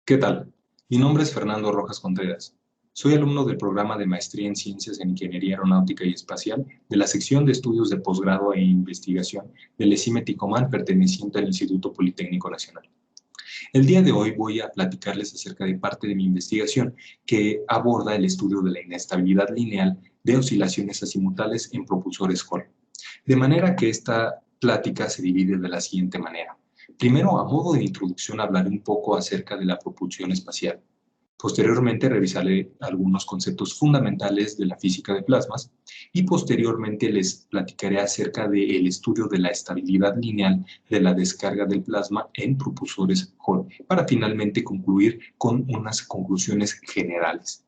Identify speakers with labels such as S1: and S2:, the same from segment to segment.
S1: ¿Qué tal? Mi nombre es Fernando Rojas Contreras. Soy alumno del programa de Maestría en Ciencias en Ingeniería Aeronáutica y Espacial de la sección de Estudios de Posgrado e Investigación del ESIME Ticomán perteneciente al Instituto Politécnico Nacional. El día de hoy voy a platicarles acerca de parte de mi investigación que aborda el estudio de la inestabilidad lineal de oscilaciones azimutales en propulsores Hall. De manera que esta plática se divide de la siguiente manera. Primero, a modo de introducción, hablaré un poco acerca de la propulsión espacial. Posteriormente, revisaré algunos conceptos fundamentales de la física de plasmas y posteriormente les platicaré acerca del estudio de la estabilidad lineal de la descarga del plasma en propulsores Hall, para finalmente concluir con unas conclusiones generales.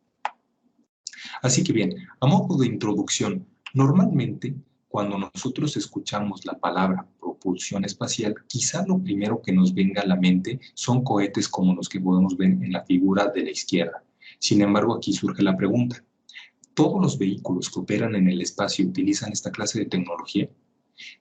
S1: Así que bien, a modo de introducción, normalmente cuando nosotros escuchamos la palabra propulsión espacial, quizá lo primero que nos venga a la mente son cohetes como los que podemos ver en la figura de la izquierda. Sin embargo, aquí surge la pregunta, ¿todos los vehículos que operan en el espacio utilizan esta clase de tecnología?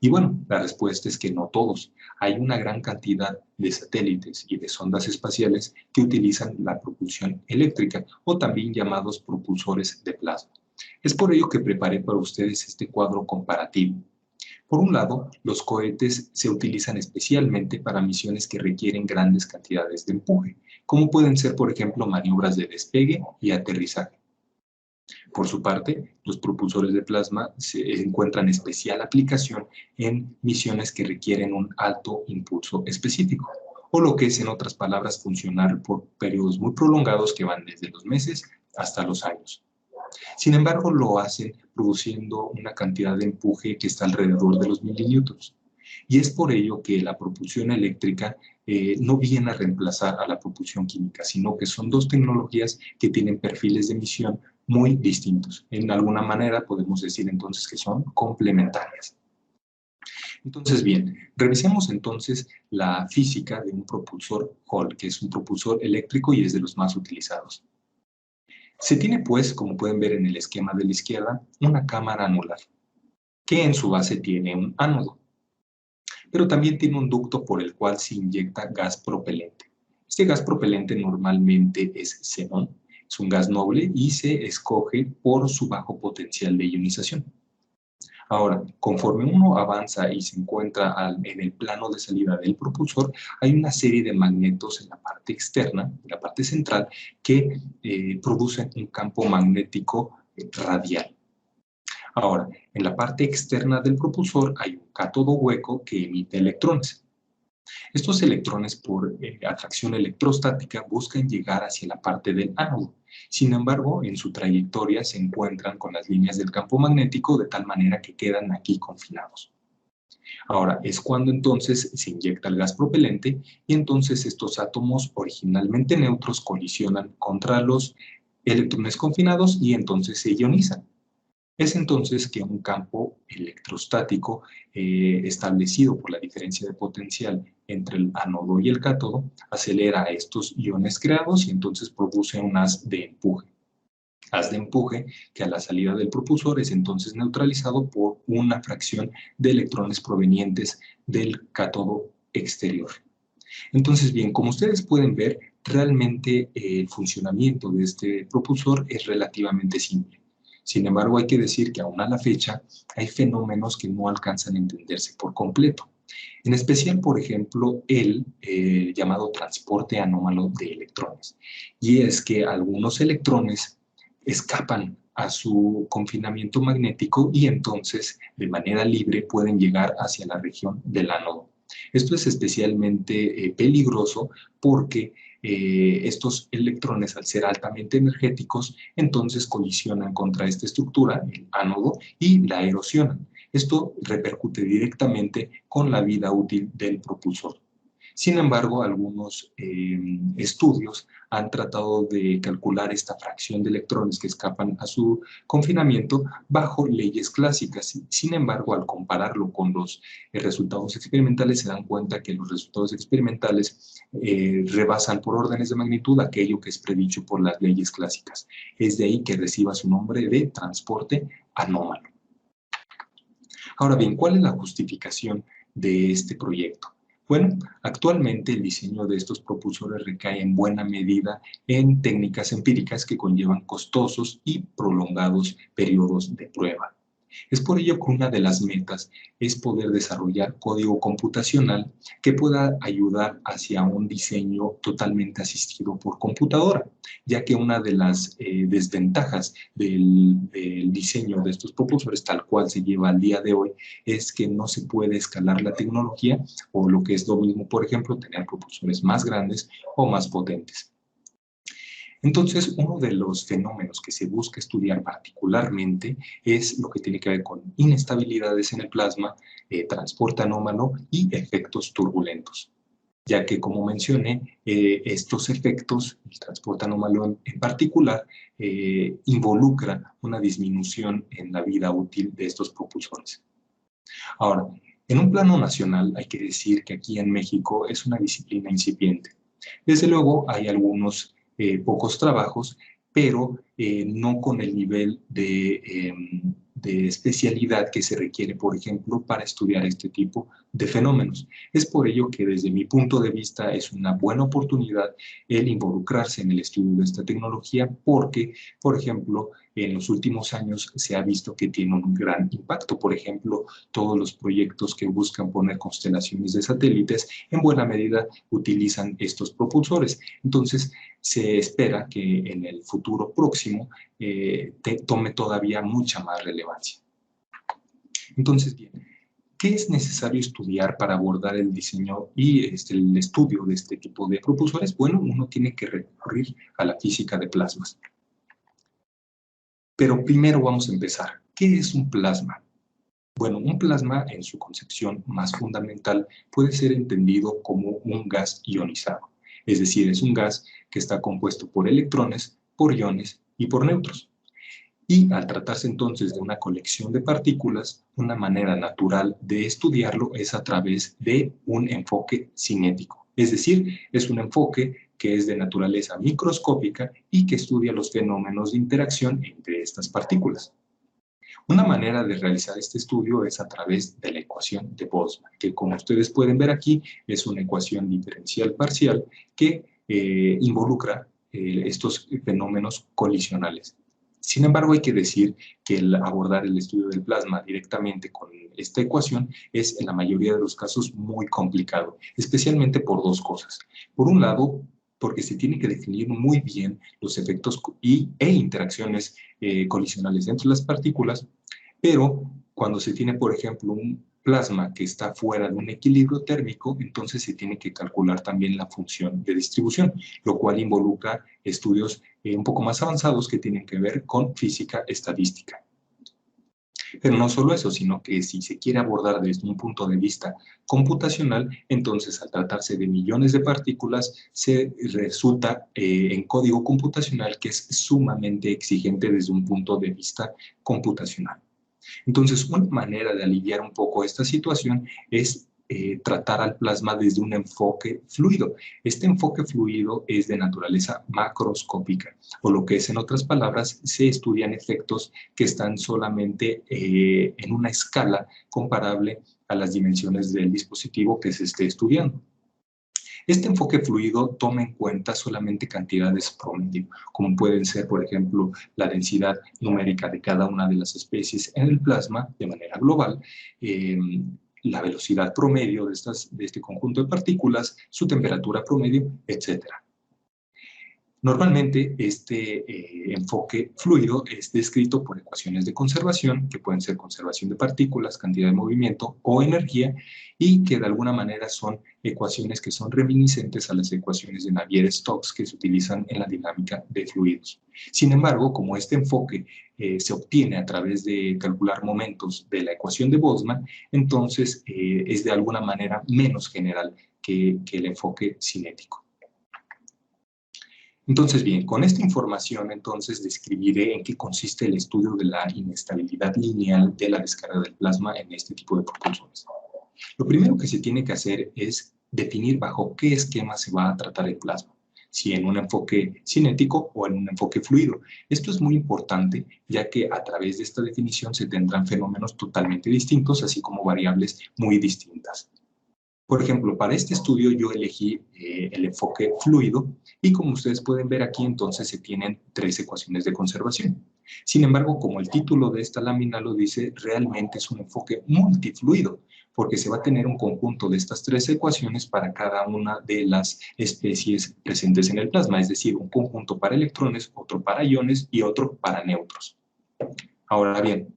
S1: Y bueno, la respuesta es que no todos. Hay una gran cantidad de satélites y de sondas espaciales que utilizan la propulsión eléctrica o también llamados propulsores de plasma. Es por ello que preparé para ustedes este cuadro comparativo. Por un lado, los cohetes se utilizan especialmente para misiones que requieren grandes cantidades de empuje, como pueden ser, por ejemplo, maniobras de despegue y aterrizaje. Por su parte, los propulsores de plasma se encuentran especial aplicación en misiones que requieren un alto impulso específico, o lo que es, en otras palabras, funcionar por periodos muy prolongados que van desde los meses hasta los años. Sin embargo, lo hacen produciendo una cantidad de empuje que está alrededor de los mililitros. Y es por ello que la propulsión eléctrica no viene a reemplazar a la propulsión química, sino que son dos tecnologías que tienen perfiles de emisión muy distintos. En alguna manera podemos decir entonces que son complementarias. Entonces, bien, revisemos entonces la física de un propulsor Hall, que es un propulsor eléctrico y es de los más utilizados. Se tiene pues, como pueden ver en el esquema de la izquierda, una cámara anular, que en su base tiene un ánodo, pero también tiene un ducto por el cual se inyecta gas propelente. Este gas propelente normalmente es xenón, es un gas noble y se escoge por su bajo potencial de ionización. Ahora, conforme uno avanza y se encuentra en el plano de salida del propulsor, hay una serie de magnetos en la parte externa, en la parte central, que producen un campo magnético radial. Ahora, en la parte externa del propulsor hay un cátodo hueco que emite electrones. Estos electrones, por atracción electrostática, buscan llegar hacia la parte del ánodo. Sin embargo, en su trayectoria se encuentran con las líneas del campo magnético de tal manera que quedan aquí confinados. Ahora, es cuando entonces se inyecta el gas propelente y entonces estos átomos originalmente neutros colisionan contra los electrones confinados y entonces se ionizan. Es entonces que un campo electrostático establecido por la diferencia de potencial entre el ánodo y el cátodo acelera a estos iones creados y entonces produce un haz de empuje. Haz de empuje que a la salida del propulsor es entonces neutralizado por una fracción de electrones provenientes del cátodo exterior. Entonces, bien, como ustedes pueden ver, realmente el funcionamiento de este propulsor es relativamente simple. Sin embargo, hay que decir que aún a la fecha hay fenómenos que no alcanzan a entenderse por completo. En especial, por ejemplo, el llamado transporte anómalo de electrones. Y es que algunos electrones escapan a su confinamiento magnético y entonces de manera libre pueden llegar hacia la región del ánodo. Esto es especialmente peligroso porque estos electrones, al ser altamente energéticos, entonces colisionan contra esta estructura, el ánodo, y la erosionan. Esto repercute directamente con la vida útil del propulsor. Sin embargo, algunos estudios han tratado de calcular esta fracción de electrones que escapan a su confinamiento bajo leyes clásicas. Sin embargo, al compararlo con los resultados experimentales, se dan cuenta que los resultados experimentales rebasan por órdenes de magnitud aquello que es predicho por las leyes clásicas. Es de ahí que reciba su nombre de transporte anómalo. Ahora bien, ¿cuál es la justificación de este proyecto? Bueno, actualmente el diseño de estos propulsores recae en buena medida en técnicas empíricas que conllevan costosos y prolongados periodos de prueba. Es por ello que una de las metas es poder desarrollar código computacional que pueda ayudar hacia un diseño totalmente asistido por computadora, ya que una de las desventajas del diseño de estos propulsores, tal cual se lleva al día de hoy, es que no se puede escalar la tecnología o lo que es lo mismo, por ejemplo, tener propulsores más grandes o más potentes. Entonces, uno de los fenómenos que se busca estudiar particularmente es lo que tiene que ver con inestabilidades en el plasma, transporte anómalo y efectos turbulentos, ya que, como mencioné, estos efectos, el transporte anómalo en particular, involucra una disminución en la vida útil de estos propulsores. Ahora, en un plano nacional hay que decir que aquí en México es una disciplina incipiente. Desde luego hay algunos pocos trabajos, pero no con el nivel de especialidad que se requiere, por ejemplo, para estudiar este tipo de fenómenos. Es por ello que desde mi punto de vista es una buena oportunidad el involucrarse en el estudio de esta tecnología porque, por ejemplo, en los últimos años se ha visto que tiene un gran impacto. Por ejemplo, todos los proyectos que buscan poner constelaciones de satélites en buena medida utilizan estos propulsores. Entonces, se espera que en el futuro próximo tome todavía mucha más relevancia. Entonces, bien, ¿qué es necesario estudiar para abordar el diseño y el estudio de este tipo de propulsores? Bueno, uno tiene que recurrir a la física de plasmas. Pero primero vamos a empezar. ¿Qué es un plasma? Bueno, un plasma en su concepción más fundamental puede ser entendido como un gas ionizado. Es decir, es un gas que está compuesto por electrones, por iones y por neutrones. Y al tratarse entonces de una colección de partículas, una manera natural de estudiarlo es a través de un enfoque cinético. Es decir, es un enfoque que es de naturaleza microscópica y que estudia los fenómenos de interacción entre estas partículas. Una manera de realizar este estudio es a través de la ecuación de Boltzmann, que como ustedes pueden ver aquí, es una ecuación diferencial parcial que involucra estos fenómenos colisionales. Sin embargo, hay que decir que el abordar el estudio del plasma directamente con esta ecuación es en la mayoría de los casos muy complicado, especialmente por dos cosas. Por un lado, porque se tiene que definir muy bien los efectos e interacciones colisionales entre las partículas, pero cuando se tiene, por ejemplo, un plasma que está fuera de un equilibrio térmico, entonces se tiene que calcular también la función de distribución, lo cual involucra estudios un poco más avanzados que tienen que ver con física estadística. Pero no solo eso, sino que si se quiere abordar desde un punto de vista computacional, entonces al tratarse de millones de partículas, se resulta en código computacional que es sumamente exigente desde un punto de vista computacional. Entonces, una manera de aliviar un poco esta situación es tratar al plasma desde un enfoque fluido. Este enfoque fluido es de naturaleza macroscópica, o lo que es, en otras palabras, se estudian efectos que están solamente en una escala comparable a las dimensiones del dispositivo que se esté estudiando. Este enfoque fluido toma en cuenta solamente cantidades promedio, como pueden ser, por ejemplo, la densidad numérica de cada una de las especies en el plasma de manera global, la velocidad promedio de este conjunto de partículas, su temperatura promedio, etcétera. Normalmente este enfoque fluido es descrito por ecuaciones de conservación, que pueden ser conservación de partículas, cantidad de movimiento o energía, y que de alguna manera son ecuaciones que son reminiscentes a las ecuaciones de Navier-Stokes que se utilizan en la dinámica de fluidos. Sin embargo, como este enfoque se obtiene a través de calcular momentos de la ecuación de Boltzmann, entonces es de alguna manera menos general que el enfoque cinético. Entonces, bien, con esta información entonces describiré en qué consiste el estudio de la inestabilidad lineal de la descarga del plasma en este tipo de propulsores. Lo primero que se tiene que hacer es definir bajo qué esquema se va a tratar el plasma, si en un enfoque cinético o en un enfoque fluido. Esto es muy importante, ya que a través de esta definición se tendrán fenómenos totalmente distintos, así como variables muy distintas. Por ejemplo, para este estudio yo elegí el enfoque fluido y como ustedes pueden ver aquí, entonces se tienen 3 ecuaciones de conservación. Sin embargo, como el título de esta lámina lo dice, realmente es un enfoque multifluido, porque se va a tener un conjunto de estas 3 ecuaciones para cada una de las especies presentes en el plasma, es decir, un conjunto para electrones, otro para iones y otro para neutros. Ahora bien,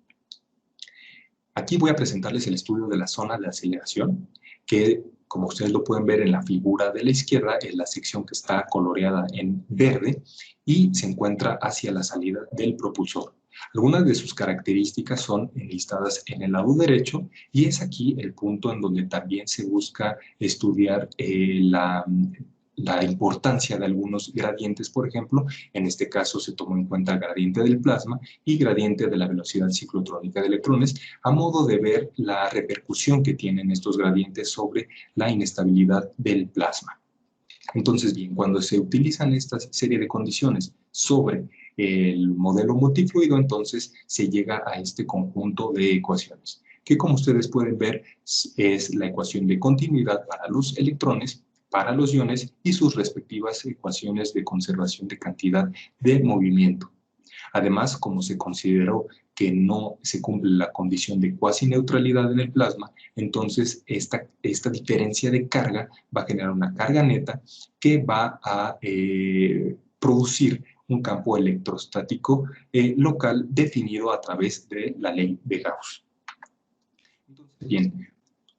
S1: aquí voy a presentarles el estudio de la zona de aceleración, que como ustedes lo pueden ver en la figura de la izquierda, es la sección que está coloreada en verde y se encuentra hacia la salida del propulsor. Algunas de sus características son enlistadas en el lado derecho y es aquí el punto en donde también se busca estudiar la importancia de algunos gradientes, por ejemplo. En este caso se tomó en cuenta el gradiente del plasma y gradiente de la velocidad ciclotrónica de electrones, a modo de ver la repercusión que tienen estos gradientes sobre la inestabilidad del plasma. Entonces, bien, cuando se utilizan esta serie de condiciones sobre el modelo multifluido, entonces se llega a este conjunto de ecuaciones, que como ustedes pueden ver es la ecuación de continuidad para los electrones, para los iones y sus respectivas ecuaciones de conservación de cantidad de movimiento. Además, como se consideró que no se cumple la condición de cuasi neutralidad en el plasma, entonces esta diferencia de carga va a generar una carga neta que va a producir un campo electrostático local definido a través de la ley de Gauss. Entonces, bien,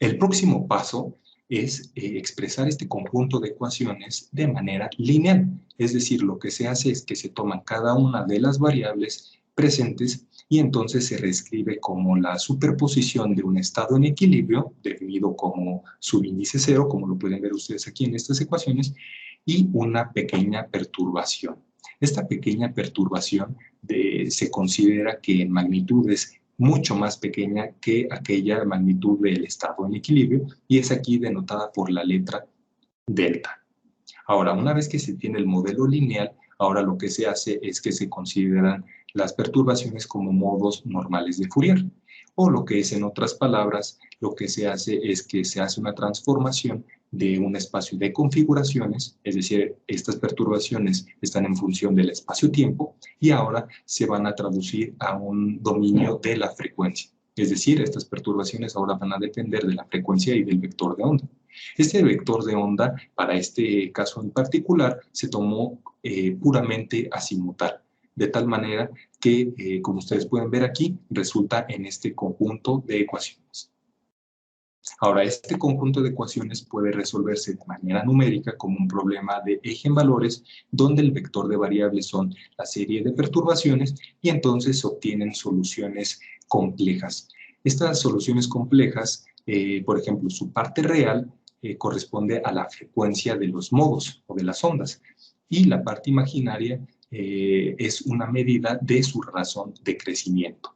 S1: el próximo paso es expresar este conjunto de ecuaciones de manera lineal. Es decir, lo que se hace es que se toman cada una de las variables presentes y entonces se reescribe como la superposición de un estado en equilibrio, definido como subíndice cero, como lo pueden ver ustedes aquí en estas ecuaciones, y una pequeña perturbación. Esta pequeña perturbación se considera que en magnitudes mucho más pequeña que aquella magnitud del estado en equilibrio y es aquí denotada por la letra delta. Ahora, una vez que se tiene el modelo lineal, ahora lo que se hace es que se consideran las perturbaciones como modos normales de Fourier. O lo que es, en otras palabras, lo que se hace es que se hace una transformación de un espacio de configuraciones, es decir, estas perturbaciones están en función del espacio-tiempo y ahora se van a traducir a un dominio de la frecuencia. Es decir, estas perturbaciones ahora van a depender de la frecuencia y del vector de onda. Este vector de onda, para este caso en particular, se tomó puramente azimutal, de tal manera que, como ustedes pueden ver aquí, resulta en este conjunto de ecuaciones. Ahora, este conjunto de ecuaciones puede resolverse de manera numérica como un problema de eje en valores, donde el vector de variables son la serie de perturbaciones y entonces se obtienen soluciones complejas. Estas soluciones complejas, por ejemplo, su parte real corresponde a la frecuencia de los modos o de las ondas y la parte imaginaria es una medida de su razón de crecimiento.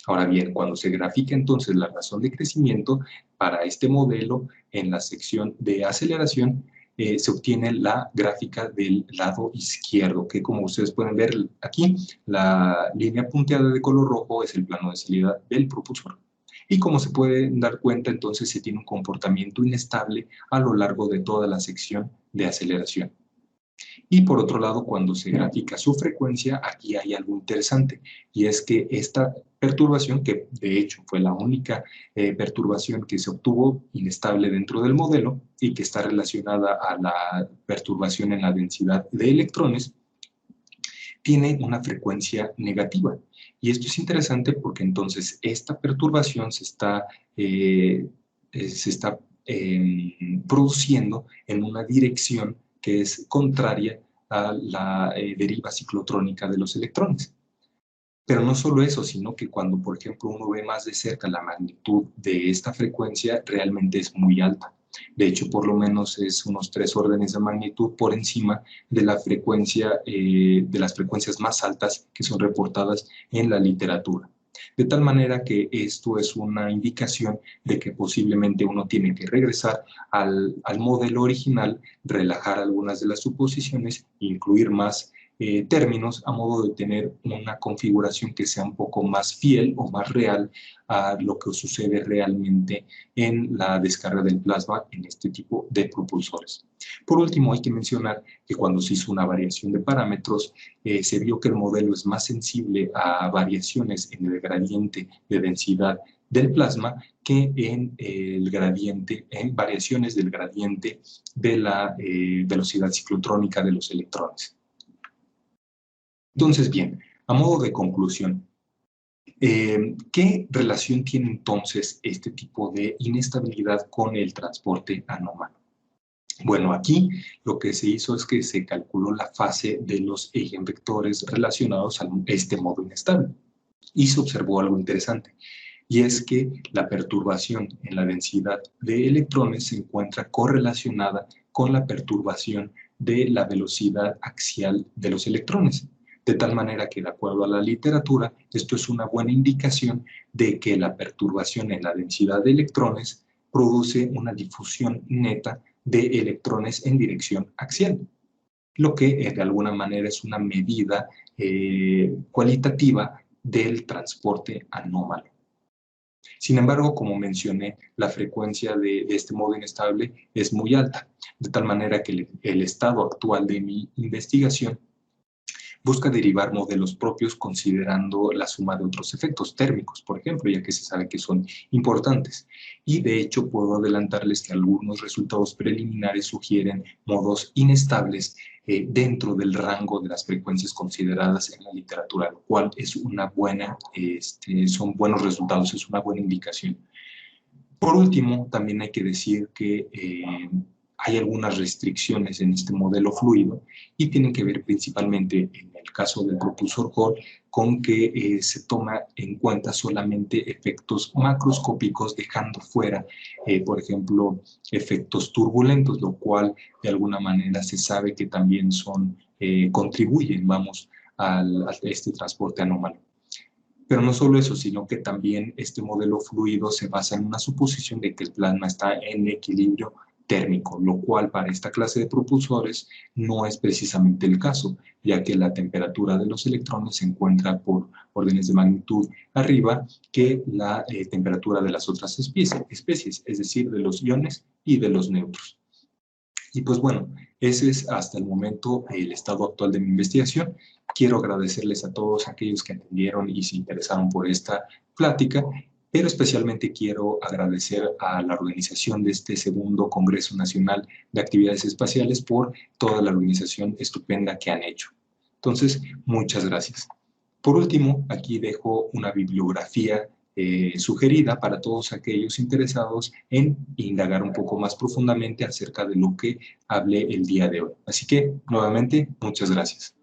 S1: Ahora bien, cuando se grafica entonces la razón de crecimiento para este modelo en la sección de aceleración, se obtiene la gráfica del lado izquierdo, que como ustedes pueden ver aquí, la línea punteada de color rojo es el plano de salida del propulsor. Y como se pueden dar cuenta, entonces se tiene un comportamiento inestable a lo largo de toda la sección de aceleración. Y por otro lado, cuando se grafica su frecuencia, aquí hay algo interesante, y es que esta perturbación, que de hecho fue la única perturbación que se obtuvo inestable dentro del modelo y que está relacionada a la perturbación en la densidad de electrones, tiene una frecuencia negativa. Y esto es interesante porque entonces esta perturbación se está produciendo en una dirección que es contraria a la deriva ciclotrónica de los electrones. Pero no solo eso, sino que cuando, por ejemplo, uno ve más de cerca la magnitud de esta frecuencia, realmente es muy alta. De hecho, por lo menos es unos 3 órdenes de magnitud por encima de la frecuencia, de las frecuencias más altas que son reportadas en la literatura. De tal manera que esto es una indicación de que posiblemente uno tiene que regresar al modelo original, relajar algunas de las suposiciones, incluir más términos a modo de tener una configuración que sea un poco más fiel o más real a lo que sucede realmente en la descarga del plasma en este tipo de propulsores. Por último, hay que mencionar que cuando se hizo una variación de parámetros, se vio que el modelo es más sensible a variaciones en el gradiente de densidad del plasma que en el gradiente, en variaciones del gradiente de la velocidad ciclotrónica de los electrones. Entonces, bien, a modo de conclusión, ¿qué relación tiene entonces este tipo de inestabilidad con el transporte anómalo? Bueno, aquí lo que se hizo es que se calculó la fase de los eigenvectores relacionados a este modo inestable y se observó algo interesante, y es que la perturbación en la densidad de electrones se encuentra correlacionada con la perturbación de la velocidad axial de los electrones, de tal manera que, de acuerdo a la literatura, esto es una buena indicación de que la perturbación en la densidad de electrones produce una difusión neta de electrones en dirección axial, lo que de alguna manera es una medida cualitativa del transporte anómalo. Sin embargo, como mencioné, la frecuencia de este modo inestable es muy alta, de tal manera que el estado actual de mi investigación busca derivar modelos propios considerando la suma de otros efectos térmicos, por ejemplo, ya que se sabe que son importantes. Y de hecho puedo adelantarles que algunos resultados preliminares sugieren modos inestables dentro del rango de las frecuencias consideradas en la literatura, lo cual es una buena, son buenos resultados, es una buena indicación. Por último, también hay que decir que hay algunas restricciones en este modelo fluido y tienen que ver principalmente, en el caso del propulsor Hall, con que se toma en cuenta solamente efectos macroscópicos, dejando fuera, por ejemplo, efectos turbulentos, lo cual de alguna manera se sabe que también contribuyen, vamos, a este transporte anómalo. Pero no solo eso, sino que también este modelo fluido se basa en una suposición de que el plasma está en equilibrio térmico, lo cual para esta clase de propulsores no es precisamente el caso, ya que la temperatura de los electrones se encuentra por órdenes de magnitud arriba que la temperatura de las otras especies, es decir, de los iones y de los neutros. Y pues bueno, ese es hasta el momento el estado actual de mi investigación. Quiero agradecerles a todos aquellos que atendieron y se interesaron por esta plática, pero especialmente quiero agradecer a la organización de este segundo Congreso Nacional de Actividades Espaciales por toda la organización estupenda que han hecho. Entonces, muchas gracias. Por último, aquí dejo una bibliografía sugerida para todos aquellos interesados en indagar un poco más profundamente acerca de lo que hablé el día de hoy. Así que, nuevamente, muchas gracias.